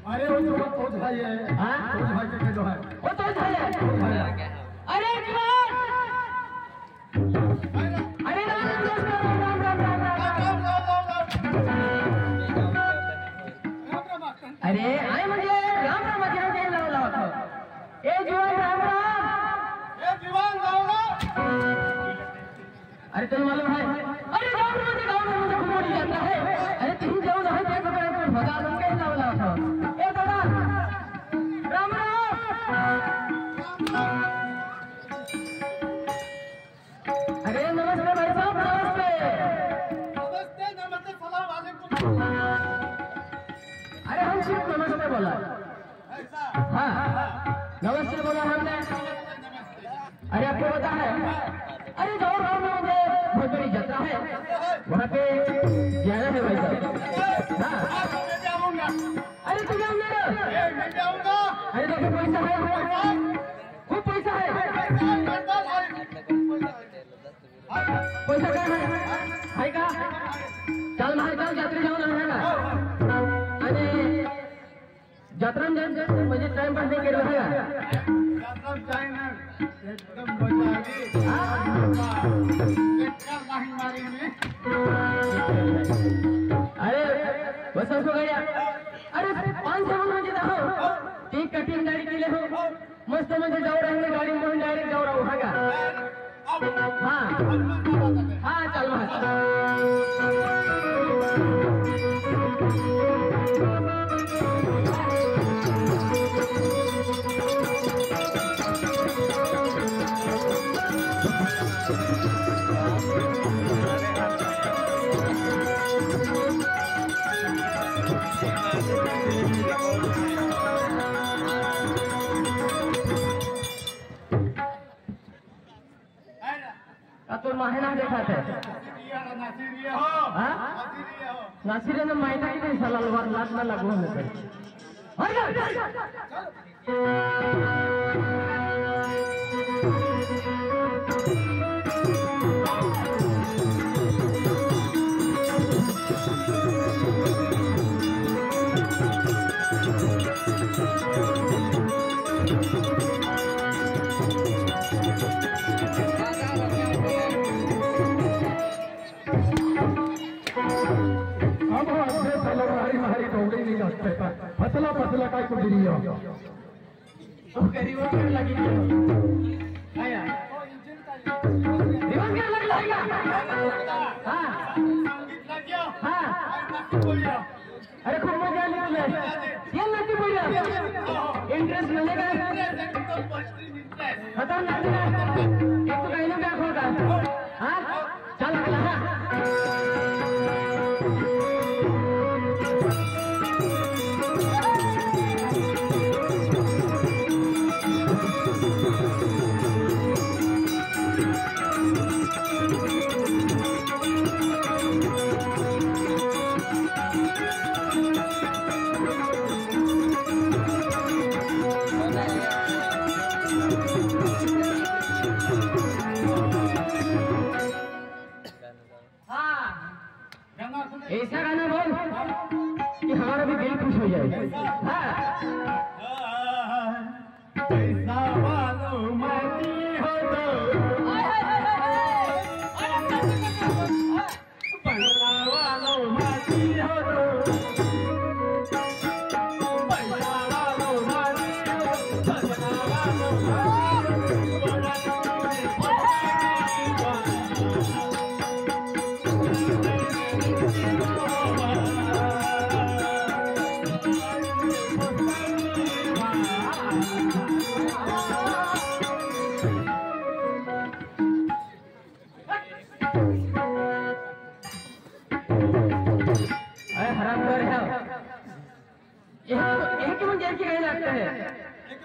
अरे वो जो तो भाई है, हाँ तो भाई के जो है, वो तो भाई है, अरे जवान, अरे राम राम राम राम राम अरे आए मुझे राम राम मजा के लाओ ए जवान राम अरे तुम्हें मालूम है, अरे राम राम के गाँव में मुझे घुमाने जाता है, अरे तुम जाओ ना है तो भगा दूंगा ना लाओ राम अरे नमस्ते भाई साहब नमस्ते नमस्ते नमस्ते सलाम वालेकुम अरे हम सिर्फ नमस्ते बोला हाँ नमस्ते बोला हमने अरे आपको पता है अरे गाँव गाँव में मुझे बहुत बड़ी यात्रा है वहाँ पे जाना है भाई साहब हाँ अरे तुम अरे देखो पैसा है खूब पैसा है पैसा क्या है का चल मार चल यात्री जाओ ना है ना अरे यात्रा में मुझे टाइम पास नहीं कर रहा है यात्रा जाए ना एकदम मजा आ गई नहीं मारी में अरे बस हो गया अरे 500 मुझे हो ठीक कटिंग गाड़ी के लिए हो मस्त मुझे जाओ रहेंगे गाड़ी में डायरेक्ट जाओ रहा होगा हाँ हाँ चल तो माहिना देखा थे नासिर ने मायना की नहीं सलाल बार लात ना लगो हमें फसला फसला काय कुछ नहीं हो तो करीबन कर लगी आया दिमाग क्या लग जाएगा हां लग गया हां अरे खूब मजा ले ये नटी बोलिया इंटरेस्ट मिलेगा खत्म नहीं एक तो कहीं ना क्या होगा हां चल अगला ऐसा गाना बोल कि हमारा भी दिल खुश हो जाए पैसा वालों मती हो तो पैसा वालों मती हो तो पैसा वालों मती हो पैसा वालों एक म्हणजे एक काही लागतं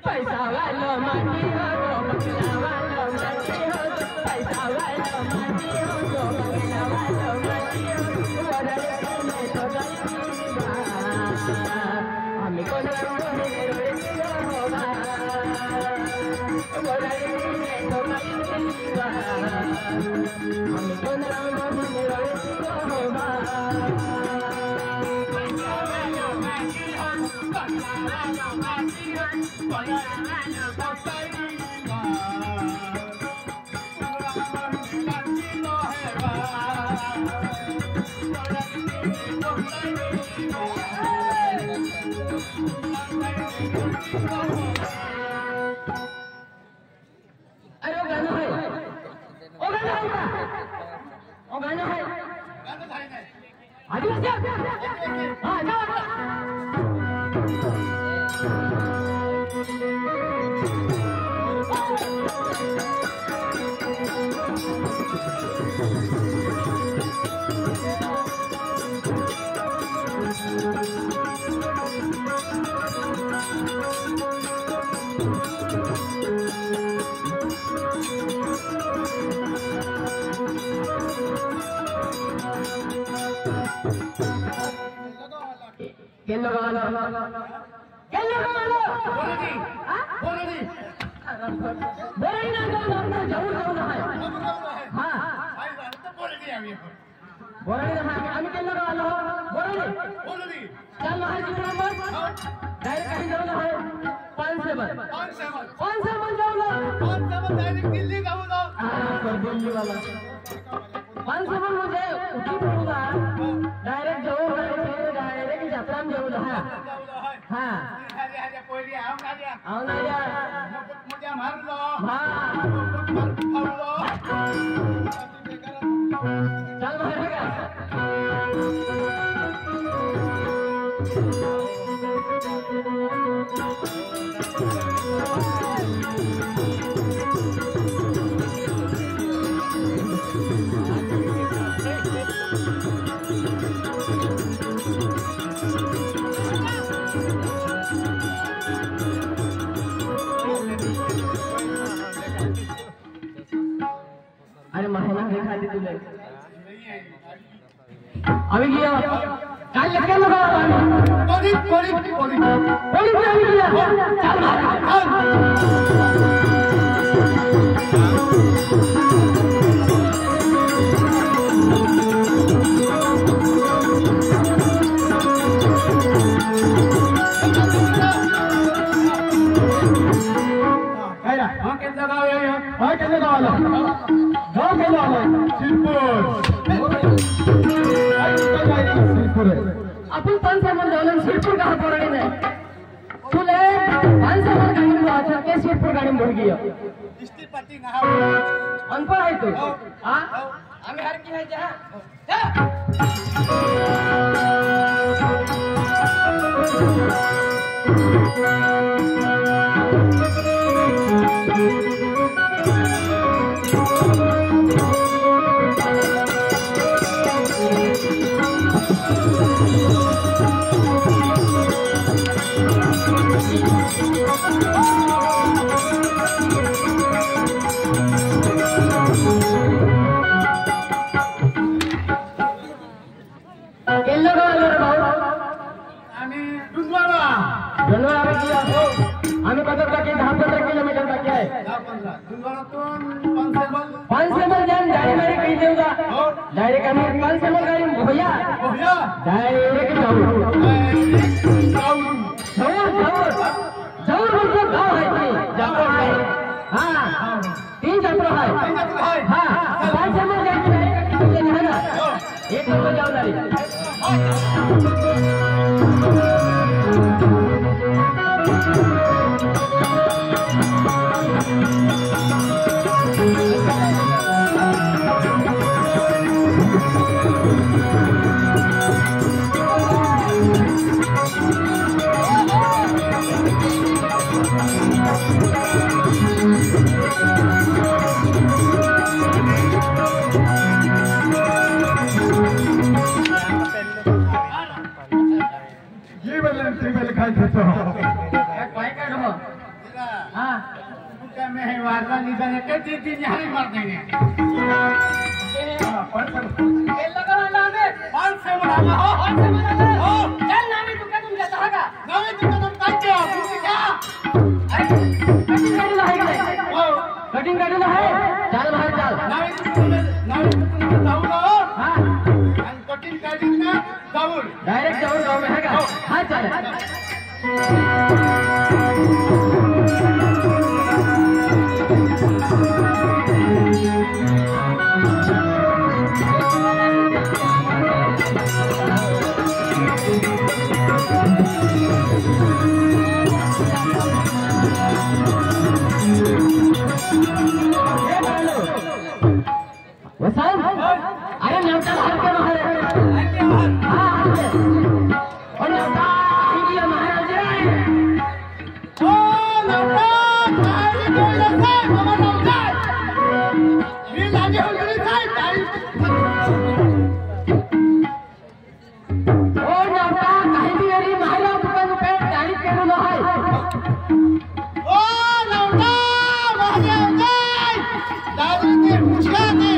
पैसा वाला माटी हो तो बंगला वाला माटी हो पैसा वाला माटी हो तो बंगला वाला माटी हो वरले में तो गरीबा हमें को रोड होगा वरले में तो गरीबा हमें को रोड होगा अरे गाना है ओ गाना है का ओ गाना है आदि हां जाओ Hello, hello, hello. Hello, hello. बोलो ना जाऊ ना है हां बोलो ना आम्ही केलं का आलो बोलो नी चल आहे तिकडे बस डायरेक्ट काही जाऊ ना आहे 5-7 जाऊ ना 5-7 डायरेक्ट दिल्ली जाऊ ना हां दिल्ली वाला 5-7 म्हणजे उठी पडूला डायरेक्ट जाऊ डायरेक्ट यात्रा में जाऊ ना हां अरे पहिली आओ ना या मुझे मार लो हां चल बाहेर का अरे महिना देखा दी तुले अभी गया काल लगे लगा कोरी अभी गया चल आपण 5-7 जाऊन शिरपूर का पोराडी नाही तुले 5-7 गाडी वाचा के शिरपूर गाडी मुर्गी इस्ती पट्टी ना अनपढ़ है तू हां आम्ही हर की है जा डायरेक्ट आम्ही 5-7 गाडी भैया डायरेक्ट जाऊ बोलतो गाव आहे ते जापरो आहे हां 3 जापरो आहे हां 5-7 गाडी डायरेक्ट तुझे आहे ना एक लोक जाऊ डायरेक्ट काय घेतो काय काय ढो हा क्या मैं है वारला निदाने के तीन हारी मार देंगे तेल लगाना लाने 500 बनाना हो चल नामे तुका तुम जाता है का नवे तुम काटे हो तुम क्या कटिंग गाड़ी है कटिंग गाड़ी है चल बाहर चल नवे तुम जाऊँ हो हां एंड कटिंग गाड़ी में जाऊँ डायरेक्ट जाऊँ गांव में है का हां चल वसान अरे नौका हर के बाहर हां और नौका इंडिया महाराज ओ नौका गाड़ी को लगा मामा नौका ये लागे हो गई गाड़ी ओ नौका कहीं भी अरे महाराज दुकान पे गाड़ी के लो है ओ नौका महाराज गाड़ी के पूछा ने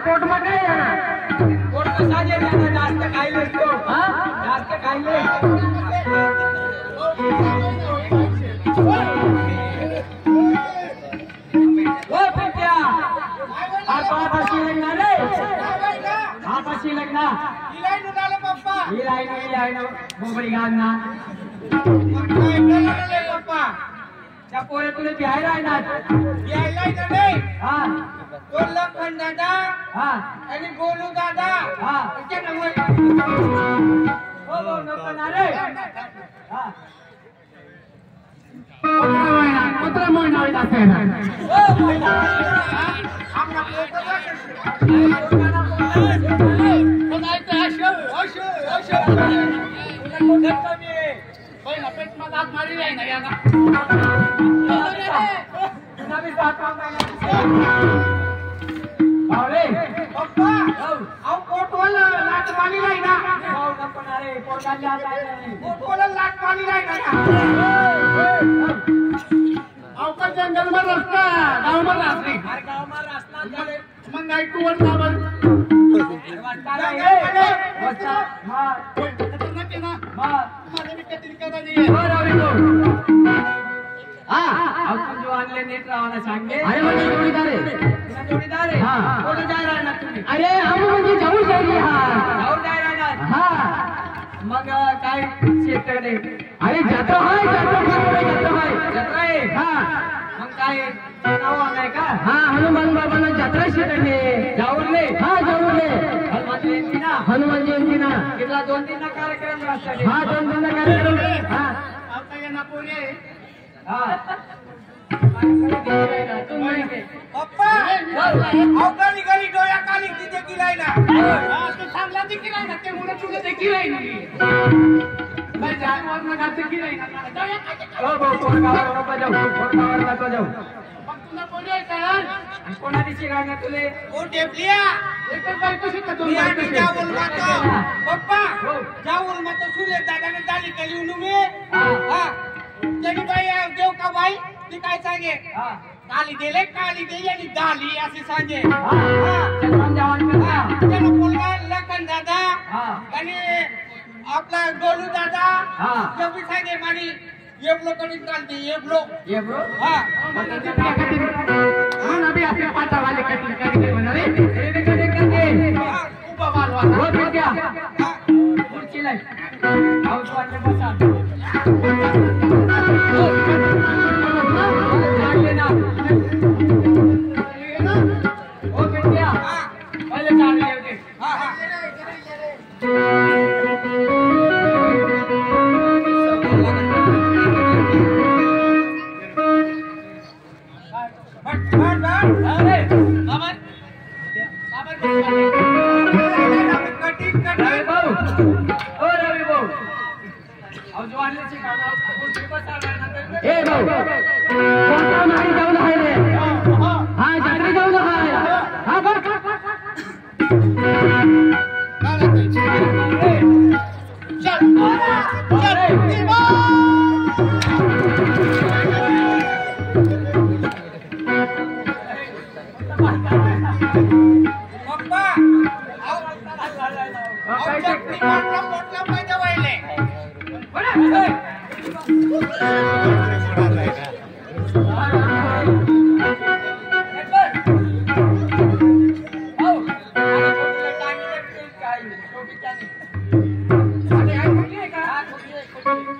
पोट में काय आहे ना पोट कसा जे जास्त खायले तो हां जास्त खायले ओ पिट्या पाशी लगना रे पाशी लगना इलाई नुडाले पप्पा इलाई बोबडी गाना पप्पा त्या पोरे तुले बिहायला आहे ना इलाई नाही हां कोल्हापूर दादा हां आणि गोलू दादा हां इथे नमो हो नको ना रे हां कुत्रा मोयना होईल असे ना ओ मोयना आमना पहिला पेट मध्ये हात मारी आहे ना याला नवी सात अरे पप्पा आओ कोटवाला लाट मारी नाही ना हो नको ना रे पोटाला काय कोटवाला लाट मारी नाही ना आओ का जंगल में रस्ता गांव में रास्ते हर गाव में रास्ता चले मग नाही तू वर साबर वाटला रे वचा हां खतरनाक आहे ना हां मला मी कटिंग करा नाही हो रवी तो हां आपण जो आणले नेट रावाना सांगे अरे म्हणजे जोडीदार आहे हां कोण जाय राहणार तुम्ही अरे हम म्हणजे जाऊ जाईल जाऊ जाय राहणार हां मग काय शेतकडे अरे जत्रा आहे हां मग काय नाव आलाय का हां हनुमान बाबांना जत्रा शेतकडे जाऊरले हां जाऊरले हनुमान जयंती ना कितना 2-3 कार्यक्रम असतात हां 2-3 कार्यक्रम हां आता ये ना पोरे हां पप्पा अवकाळी गली डोया काली तिथे किलाय ना हां तू सांगला ती किलाय ना ते मुलं तुला ते किलाय ना मैं जानवर ना खाते किलाय ना हो पोरगावर नको जाऊ मग तुला कोणी आहे कारण आणि कोणाची शिकायला तुले ओ टेपलिया एकच बायको शिकत दोन मी बायको आधी जाऊन मातो पप्पा जाऊन मातो सुले दादाने दाली केली उनुमे हा तेरी बाई देव का बाई ती काय सांगे काली दिले काली दे आणि दाली असे सांगे चंद्रम जवान करता त्याला मुलगा लखन दादा आणि आपला गोलू दादा ते बी सांगे मारी येबलो कधी चालते येबलो ये ब्रो हा म्हणून अभी आपल्या पाटा वाले कटिंग करके म्हणाले तेरे कटिंग करके उभा मालवा हो क्या खुर्ची लाई आओ तो आके बसा काट लेना ओ बेटिया पहले काट ले उसे हा हा बट अरे कटिंग रवि भाऊ ओ रवि भाऊ अब जो आने से गाना खुर्ची बसा रहा है ना ए भाऊ कोणता नाही जाऊन आहे रे हा जात्री जाऊन आहे हा बघ पप्पा मोठला पाहिजे वाहिले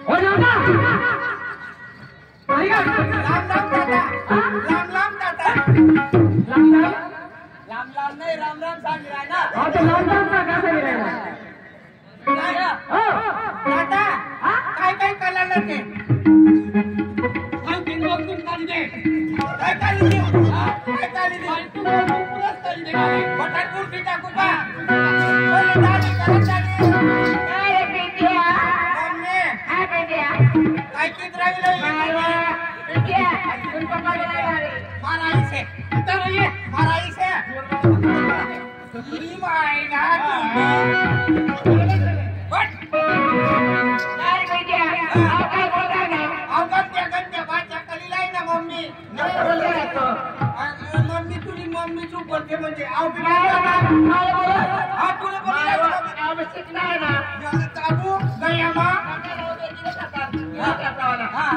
हो ना लांब दादा राम राम नहीं राम राम सांग रहा है ना हा तो लांब का कसं गेला हो दादा काय काय कलाला ते काय काली दे बटाटपूर की टाकू का बोले दादी करत जाणे मम्मी काय कित राहिलं माराई से ही माय ना बट गंत्या बाच्या कली लाई ना मम्मी मम्मी तुझी मम्मी चूप बोलते म्हणजे आव हा तुला बोलला आवश्यक नाही ना काबू गया मा हा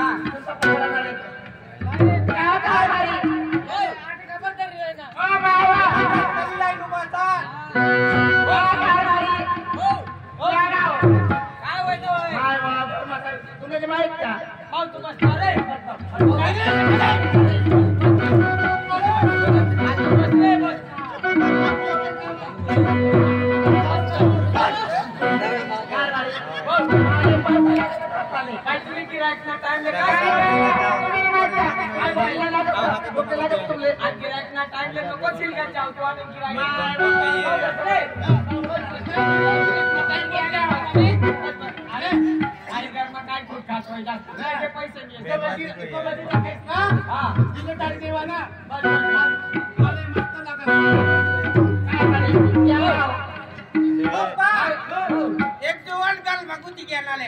एक जवान काल मागुती गेलाले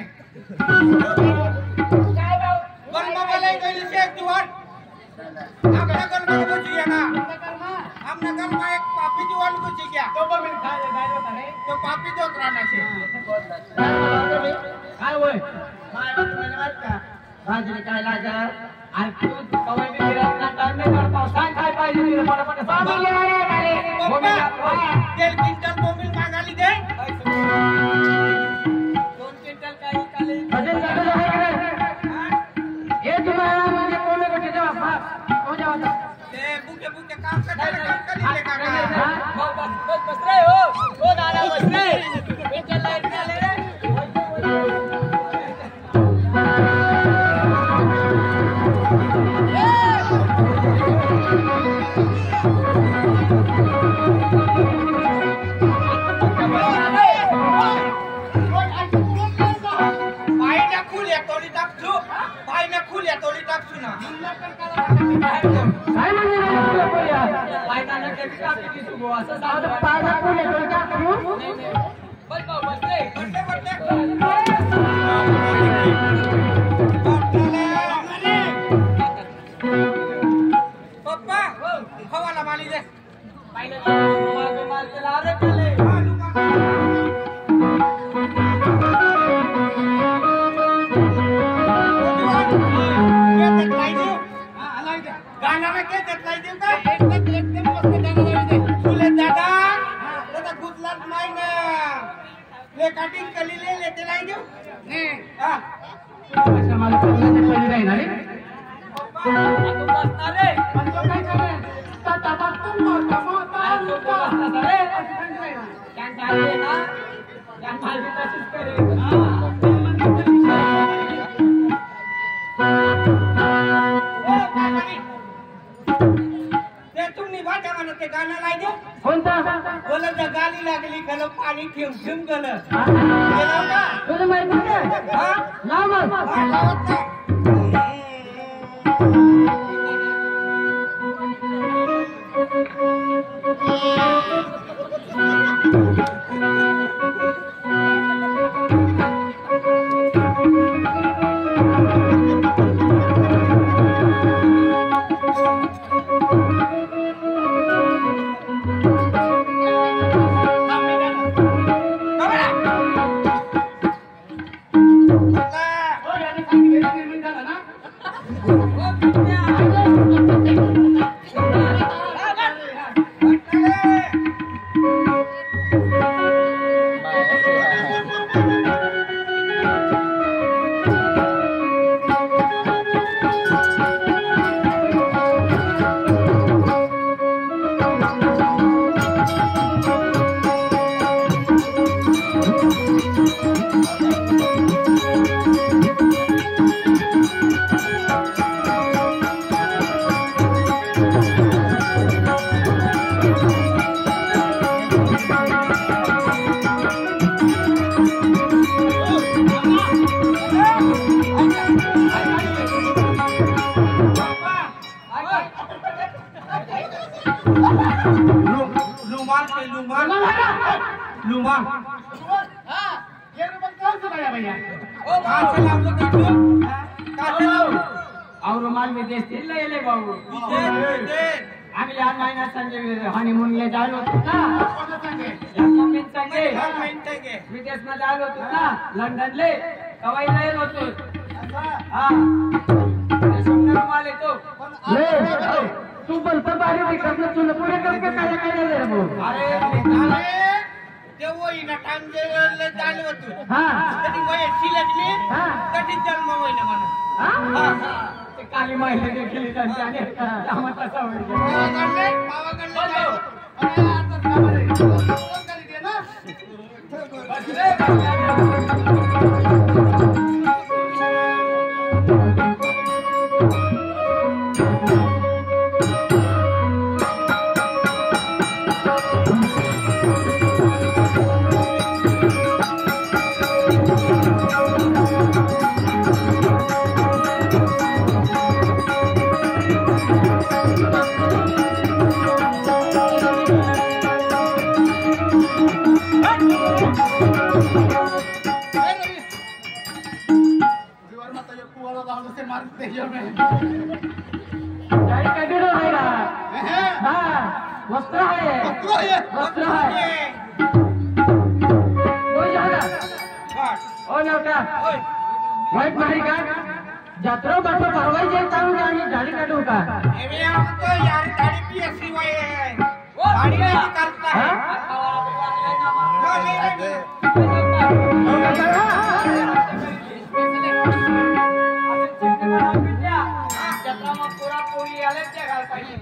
पण बाबाला गइल से एक जवान आपला कर मागुती गेला हमने घर में एक पापी जवान को जी गया तो मिल खाए गायो करे तो पापी जो कराना छे काय होय काय म्हणत का बाजरी काय लागा आणि तू कवाय मी गिरायकना टाइम नाही करता सांग काय पाहिजे तुला पटापट सांग तेल क्विंटल मोबिल मागाली दे 2 क्विंटल काही काले अजून लागलं आहे का हे तुम्हाला म्हणजे कोण कुठे जावा हो जावा ते बुके बुके काम करायला कली ले का बस रे हो दादा बस रे बेटा लाइट ले रे बाईना खुल्या तोली टाकू ना काय म्हणजे ते बी कापी दिसू भाऊ, असं आता सांगतो. पाया पुढे तो का तू नाही, नाही. बस भाऊ, बस रे. पप्पा हवाला माली दे पाहिलं का? माल त्याला अरे केले. गाण्याला काय देतलाय देऊ का एकदम मस्त गाणं लावून दे तुले दादा दादा गुजलात नाही ना ले काटिंग कली ले ते लाई देऊ हा अच्छा मला पहिले नाही ना रे तू बसणार रे. पण तो काय करे ताता बातून मोठा मोठा तू बसणार रे. कॅन चालले ना, कॅन चालली तशीच करेल. ते तुम्ही भाषा म्हणत ते गाणं लाई देऊ कोणता बोलत गाली लागली गल पाणी ठेवून ठेवून गल तुला माहिती आहे हा ना मग लुमान के लुमान लुमान ये रुपये कौन सा भैया भैया ओ कहाँ से लाओ तो तू कहाँ से लाओ और रुमाल में देश ले ले भाऊ. आम्ही या महिन्यात संजय हनीमूनला जायलो होतो ना. या मम्मीन संगे विदेशमध्ये आलो होतो ना, लंडनले कवाईला येलो होतो. हा सोमना रुमाल येतो. ले तू पण तर बाहेर विकत तुला पुढे कसं काय काय रे भाऊ अरे ते वो इना टाइम जे चालू होतो हा कधी वय शिलकली हा. कधी जन्म होईना म्हणा हा ते काली महिला देखील त्यांच्या आणि आम्हाला तसा होईल. पावागडले जाऊ अरे आता खबर आहे कोण करी दे ना बस रे. काही कधीडो नाही ना हा वस्त्र आहे वस्त्र आहे कोण जागा ओ नवका वाईट नाही का जत्रा बाटो भरवायचे चालू आणि गाडी काढू का यार गाड़ी भी ऐसी हुई है गाड़ी नहीं निकालता है जत्रा मग पुरा पोळी आले त्या घाल पाहिजे.